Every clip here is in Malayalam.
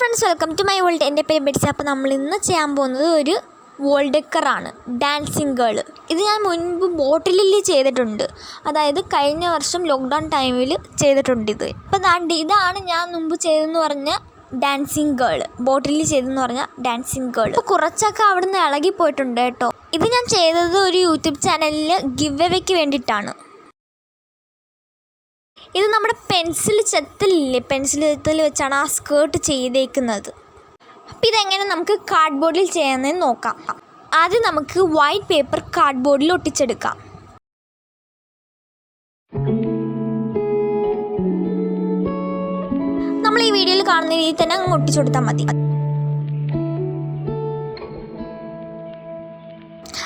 Friends, welcome to my world. എൻ്റെ പേര് ബെറ്റ്സി. അപ്പോൾ നമ്മൾ ഇന്ന് ചെയ്യാൻ പോകുന്നത് ഒരു വോൾ ഡെക്കറാണ്, ഡാൻസിങ് ഗേൾ. ഇത് ഞാൻ മുൻപ് ബോട്ടിലിൽ ചെയ്തിട്ടുണ്ട്, അതായത് കഴിഞ്ഞ വർഷം ലോക്ക്ഡൗൺ ടൈമിൽ ചെയ്തിട്ടുണ്ട് ഇത്. അപ്പോൾ ഇതാണ് ഞാൻ മുമ്പ് ചെയ്തെന്ന് പറഞ്ഞ ഡാൻസിങ് ഗേൾ, ബോട്ടിലിൽ ചെയ്തെന്ന് പറഞ്ഞ ഡാൻസിങ് ഗേൾ. അപ്പോൾ കുറച്ചൊക്കെ അവിടെ നിന്ന് ഇളകിപ്പോയിട്ടുണ്ട് കേട്ടോ. ഇത് ഞാൻ ചെയ്തത് ഒരു യൂട്യൂബ് ചാനലിൽ ഗിവ് എവേക്ക് വേണ്ടിയിട്ടാണ്. ഇത് നമ്മുടെ പെൻസിൽ ചെത്തൽ വെച്ചാണ് ആ സ്കേർട്ട് ചെയ്തേക്കുന്നത്. അപ്പോൾ ഇതെങ്ങനെ നമുക്ക് കാർഡ്ബോർഡിൽ ചെയ്യാമെന്ന് നോക്കാം. ആദ്യം നമുക്ക് വൈറ്റ് പേപ്പർ കാർഡ്ബോർഡിൽ ഒട്ടിച്ചെടുക്കാം. നമ്മൾ ഈ വീഡിയോയിൽ കാണുന്ന രീതിയിൽ തന്നെ അങ്ങ് ഒട്ടിച്ചു കൊടുത്താൽ മതി.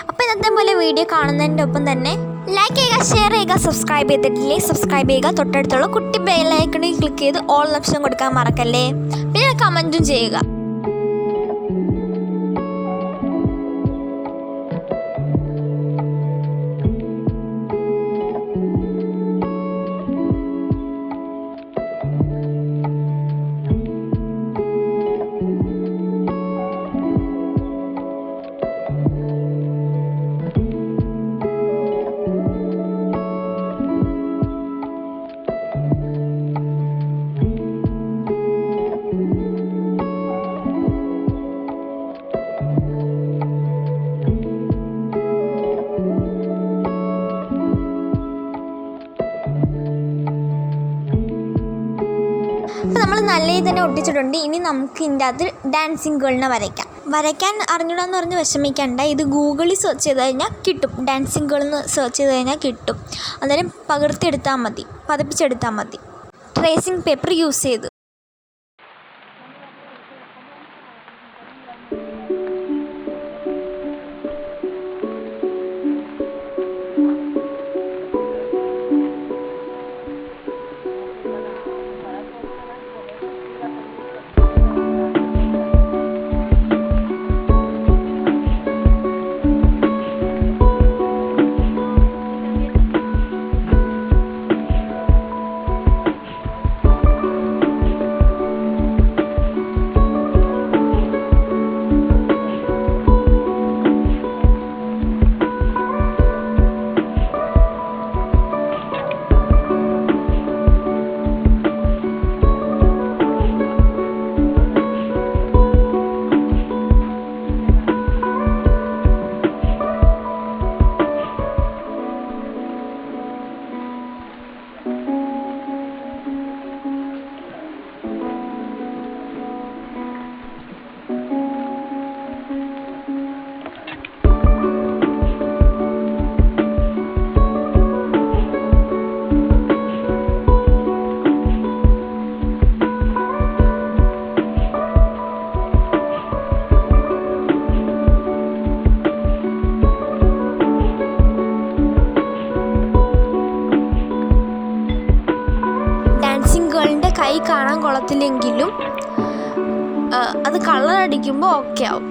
അപ്പോൾ ഇന്നത്തെ പോലെ വീഡിയോ കാണുന്നതിൻ്റെ ഒപ്പം തന്നെ ലൈക്ക് ചെയ്യുക, ഷെയർ ചെയ്യുക, സബ്സ്ക്രൈബ് ചെയ്തിട്ടില്ലേ സബ്സ്ക്രൈബ് ചെയ്യുക. തൊട്ടടുത്തുള്ള കുട്ടി ബെൽ ഐക്കണിൽ ക്ലിക്ക് ചെയ്ത് ഓൾ ഓപ്ഷൻ കൊടുക്കാൻ മറക്കല്ലേ. പിന്നെ കമൻറ്റും ചെയ്യുക. അപ്പോൾ നമ്മൾ നല്ല രീതിയിൽ തന്നെ ഒട്ടിച്ചിട്ടുണ്ട്. ഇനി നമുക്ക് ഇതിൻ്റെ അകത്ത് ഡാൻസിങ് ഗേളിനെ വരയ്ക്കാൻ അറിഞ്ഞൂടാന്ന് പറഞ്ഞ് വിഷമിക്കേണ്ട. ഇത് ഗൂഗിളിൽ സെർച്ച് ചെയ്ത് കഴിഞ്ഞാൽ കിട്ടും. ഡാൻസിങ് ഗേൾ എന്ന് സെർച്ച് ചെയ്ത് കഴിഞ്ഞാൽ കിട്ടും. അന്നേരം പകർത്തിയെടുത്താൽ മതി, പതിപ്പിച്ചെടുത്താൽ മതി ട്രേസിങ് പേപ്പർ യൂസ് ചെയ്ത്. കൈ കാണാൻ കൊള്ളത്തില്ലെങ്കിലും അത് കളർ അടിക്കുമ്പോൾ ഓക്കെ ആവും.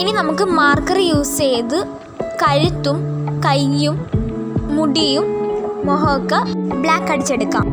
ഇനി നമുക്ക് മാർക്കർ യൂസ് ചെയ്ത് കഴുത്തും കൈയും മുടിയും മുഖമൊക്കെ ബ്ലാക്ക് അടിച്ചെടുക്കാം.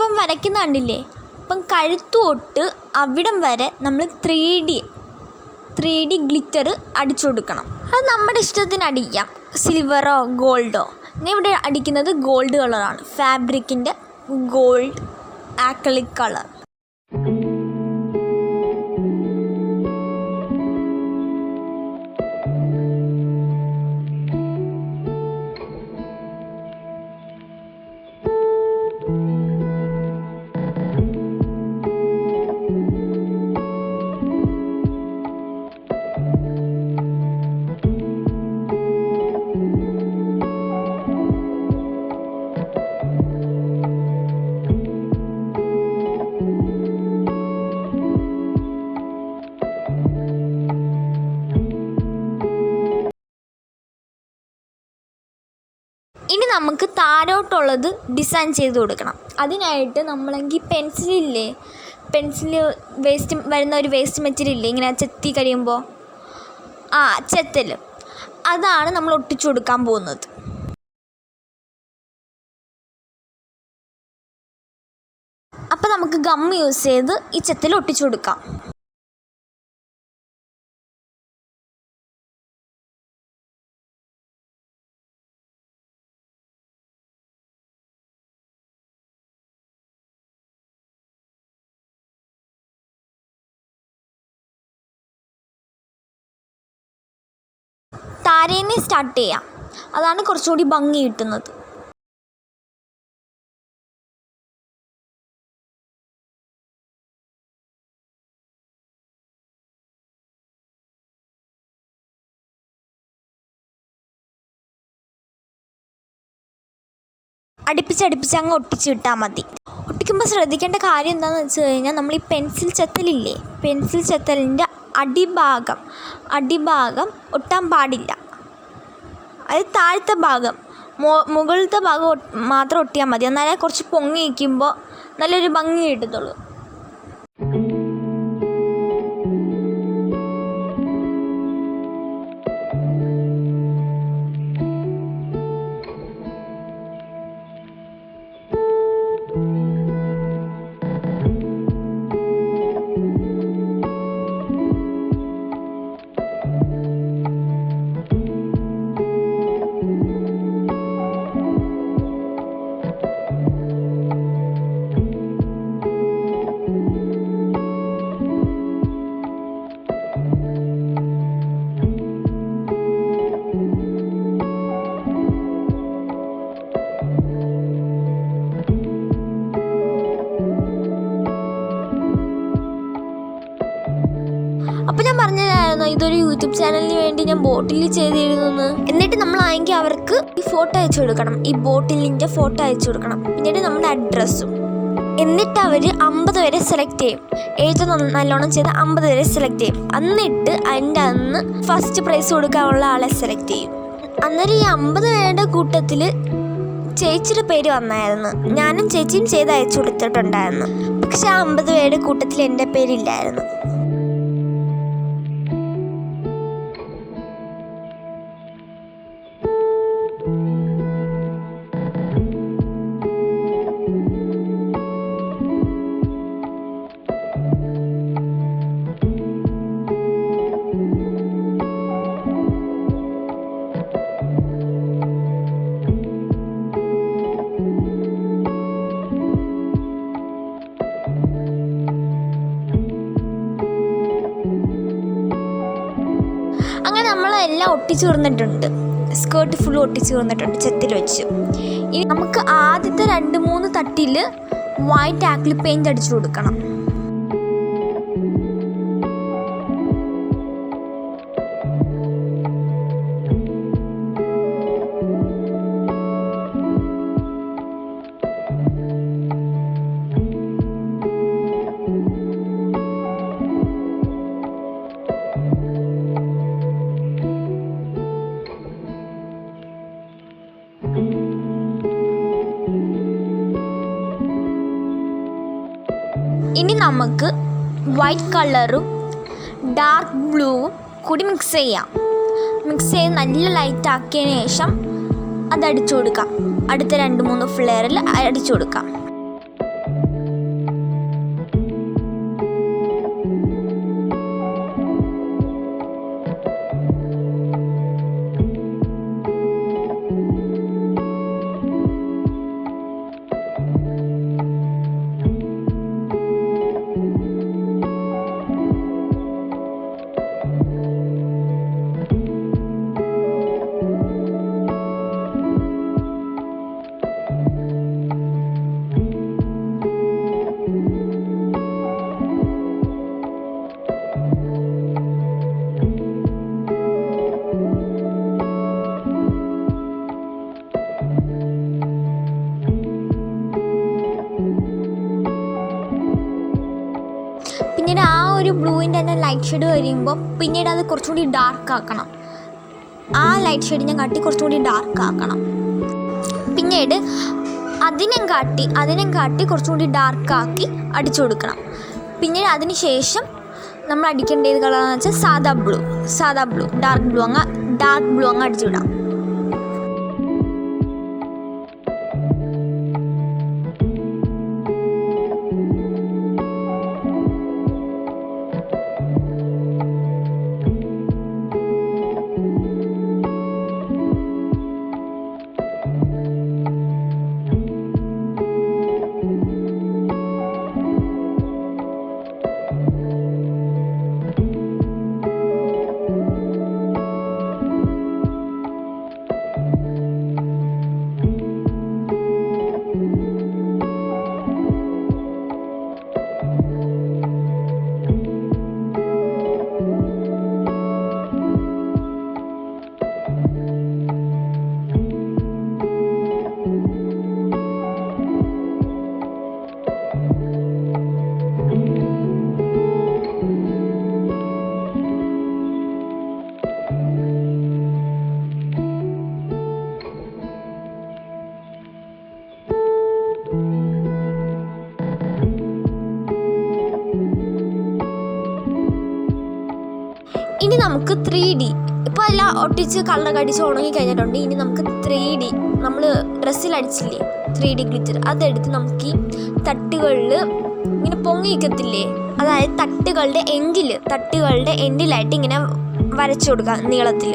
ഇപ്പം വരയ്ക്കുന്ന കണ്ടില്ലേ, ഇപ്പം കഴുത്ത് തൊട്ട് അവിടം വരെ നമ്മൾ 3D ഗ്ലിറ്റർ അടിച്ചു കൊടുക്കണം. അത് നമ്മുടെ ഇഷ്ടത്തിന് അടിക്കാം, സിൽവറോ ഗോൾഡോ. ഞാൻ ഇവിടെ അടിക്കുന്നത് ഗോൾഡ് കളറാണ്, ഫാബ്രിക്കിൻ്റെ ഗോൾഡ് ആക്രിലിക് കളർ. ഇനി നമുക്ക് താഴോട്ടുള്ളത് ഡിസൈൻ ചെയ്ത് കൊടുക്കണം. അതിനായിട്ട് നമ്മളെങ്കിൽ പെൻസിൽ വേസ്റ്റ് വരുന്ന ഒരു വേസ്റ്റ് മെറ്റീരിയൽ ഇങ്ങനെ ചെത്തി കഴിയുമ്പോൾ ചെത്തൽ, അതാണ് നമ്മൾ ഒട്ടിച്ചു കൊടുക്കാൻ പോകുന്നത്. അപ്പോൾ നമുക്ക് ഗം യൂസ് ചെയ്ത് ഈ ചെത്തൽ ഒട്ടിച്ചു കൊടുക്കാം. താരേനെ സ്റ്റാർട്ട് ചെയ്യാം, അതാണ് കുറച്ചുകൂടി ഭംഗി കിട്ടുന്നത്. അടുപ്പിച്ച് അങ്ങ് ഒട്ടിച്ച് വിട്ടാൽ മതി. ഒട്ടിക്കുമ്പോൾ ശ്രദ്ധിക്കേണ്ട കാര്യം എന്താണെന്ന് വെച്ച് കഴിഞ്ഞാൽ, നമ്മൾ ഈ പെൻസിൽ ചെത്തലിൻ്റെ അടിഭാഗം ഒട്ടാൻ പാടില്ല. അത് താഴത്തെ ഭാഗം, മുകളിലത്തെ ഭാഗം മാത്രം ഒട്ടിയാൽ മതി. എന്നാലേ കുറച്ച് പൊങ്ങി വയ്ക്കുമ്പോൾ നല്ലൊരു ഭംഗി കിട്ടത്തുള്ളൂ. അപ്പോൾ ഞാൻ പറഞ്ഞതായിരുന്നു ഇതൊരു യൂട്യൂബ് ചാനലിന് വേണ്ടി ഞാൻ ബോട്ടിൽ ചെയ്തിരുന്നു. എന്നിട്ട് നമ്മളാണെങ്കിൽ അവർക്ക് ഈ ഫോട്ടോ അയച്ചു കൊടുക്കണം, ഈ ബോട്ടിലിൻ്റെ ഫോട്ടോ അയച്ചു കൊടുക്കണം, പിന്നീട് നമ്മുടെ അഡ്രസ്സും. എന്നിട്ട് അവർ 50 പേരെ സെലക്ട് ചെയ്യും, ഏറ്റവും നല്ലോണം ചെയ്ത് 50 പേരെ സെലക്ട് ചെയ്യും. എന്നിട്ട് അതിൻ്റെ അന്ന് ഫസ്റ്റ് പ്രൈസ് കൊടുക്കാനുള്ള ആളെ സെലക്ട് ചെയ്യും. അന്നേരം ഈ 50 പേരുടെ കൂട്ടത്തിൽ ചേച്ചിയുടെ പേര് വന്നായിരുന്നു. ഞാനും ചേച്ചിയും ചെയ്ത് അയച്ചു കൊടുത്തിട്ടുണ്ടായിരുന്നു. പക്ഷെ ആ 50 പേരുടെ കൂട്ടത്തിൽ എൻ്റെ പേരില്ലായിരുന്നു. അങ്ങനെ നമ്മളെല്ലാം ഒട്ടിച്ചു തീർന്നിട്ടുണ്ട്. സ്കേർട്ട് ഫുൾ ഒട്ടിച്ചു തീർന്നിട്ടുണ്ട് ചെത്തിൽ വെച്ച്. ഇനി നമുക്ക് ആദ്യത്തെ 2-3 തട്ടിൽ വൈറ്റ് ആക്രിലിക് പെയിൻറ്റ് അടിച്ചു കൊടുക്കണം. ഇനി നമുക്ക് വൈറ്റ് കളറും ഡാർക്ക് ബ്ലൂവും കൂടി മിക്സ് ചെയ്ത് നല്ല ലൈറ്റ് ആക്കിയതിന് ശേഷം അത് അടിച്ചു കൊടുക്കാം. അടുത്ത 2-3 ഫ്ലെയറിൽ അടിച്ചു കൊടുക്കാം. ഒരു ബ്ലൂവിൻ്റെ തന്നെ ലൈറ്റ് ഷെയ്ഡ് വരുമ്പോൾ പിന്നീട് അത് കുറച്ചുകൂടി ഡാർക്ക് ആക്കണം. ആ ലൈറ്റ് ഷെയ്ഡ് കാട്ടി കുറച്ചുകൂടി ഡാർക്ക് ആക്കണം. പിന്നീട് അതിനും കാട്ടി കുറച്ചുകൂടി ഡാർക്കാക്കി അടിച്ചു കൊടുക്കണം. പിന്നീട് അതിന് ശേഷം നമ്മൾ അടിക്കേണ്ട ഏത് കളറാണെന്ന് വെച്ചാൽ സാദാ ബ്ലൂ ഡാർക്ക് ബ്ലൂ അങ്ങ് അടിച്ചു വിടാം. ഇനി നമുക്ക് 3D ഇപ്പോൾ എല്ലാം ഒട്ടിച്ച് കളറൊക്കെ അടിച്ച് ഉണങ്ങി കഴിഞ്ഞിട്ടുണ്ട്. ഇനി നമുക്ക് 3D നമ്മൾ ഡ്രസ്സിൽ അടിച്ചില്ലേ 3D ഗ്ലിറ്റർ, അതെടുത്ത് നമുക്ക് ഈ തട്ടുകളിൽ ഇങ്ങനെ പൊങ്ങി നിൽക്കത്തില്ലേ, അതായത് തട്ടുകളുടെ എൻഡിലായിട്ട് ഇങ്ങനെ വരച്ചു കൊടുക്കാം നീളത്തിൽ.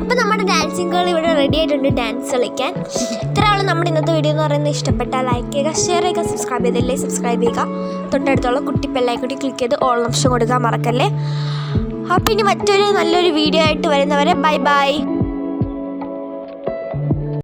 അപ്പോൾ നമ്മുടെ ഡാൻസിങ് ഗേൾ ഇവിടെ റെഡി ആയിട്ടുണ്ട് ഡാൻസ് കളിക്കാൻ. ഇത്രയാണ് നമ്മുടെ ഇന്നത്തെ വീഡിയോ എന്ന് പറയുന്നത്. ഇഷ്ടപ്പെട്ടാൽ ലൈക്ക് ചെയ്യുക, ഷെയർ ചെയ്യുക, സബ്സ്ക്രൈബ് ചെയ്തില്ലേ സബ്സ്ക്രൈബ് ചെയ്യുക. തൊട്ടടുത്തുള്ള കുട്ടി ബെല്ലൈക്കൺ ക്ലിക്ക് ചെയ്ത് ഓൾ ഓപ്ഷൻ കൊടുക്കാൻ മറക്കല്ലേ. അപ്പോൾ ഇനി മറ്റൊരു നല്ലൊരു വീഡിയോ ആയിട്ട് വരുന്നവരെ ബൈ.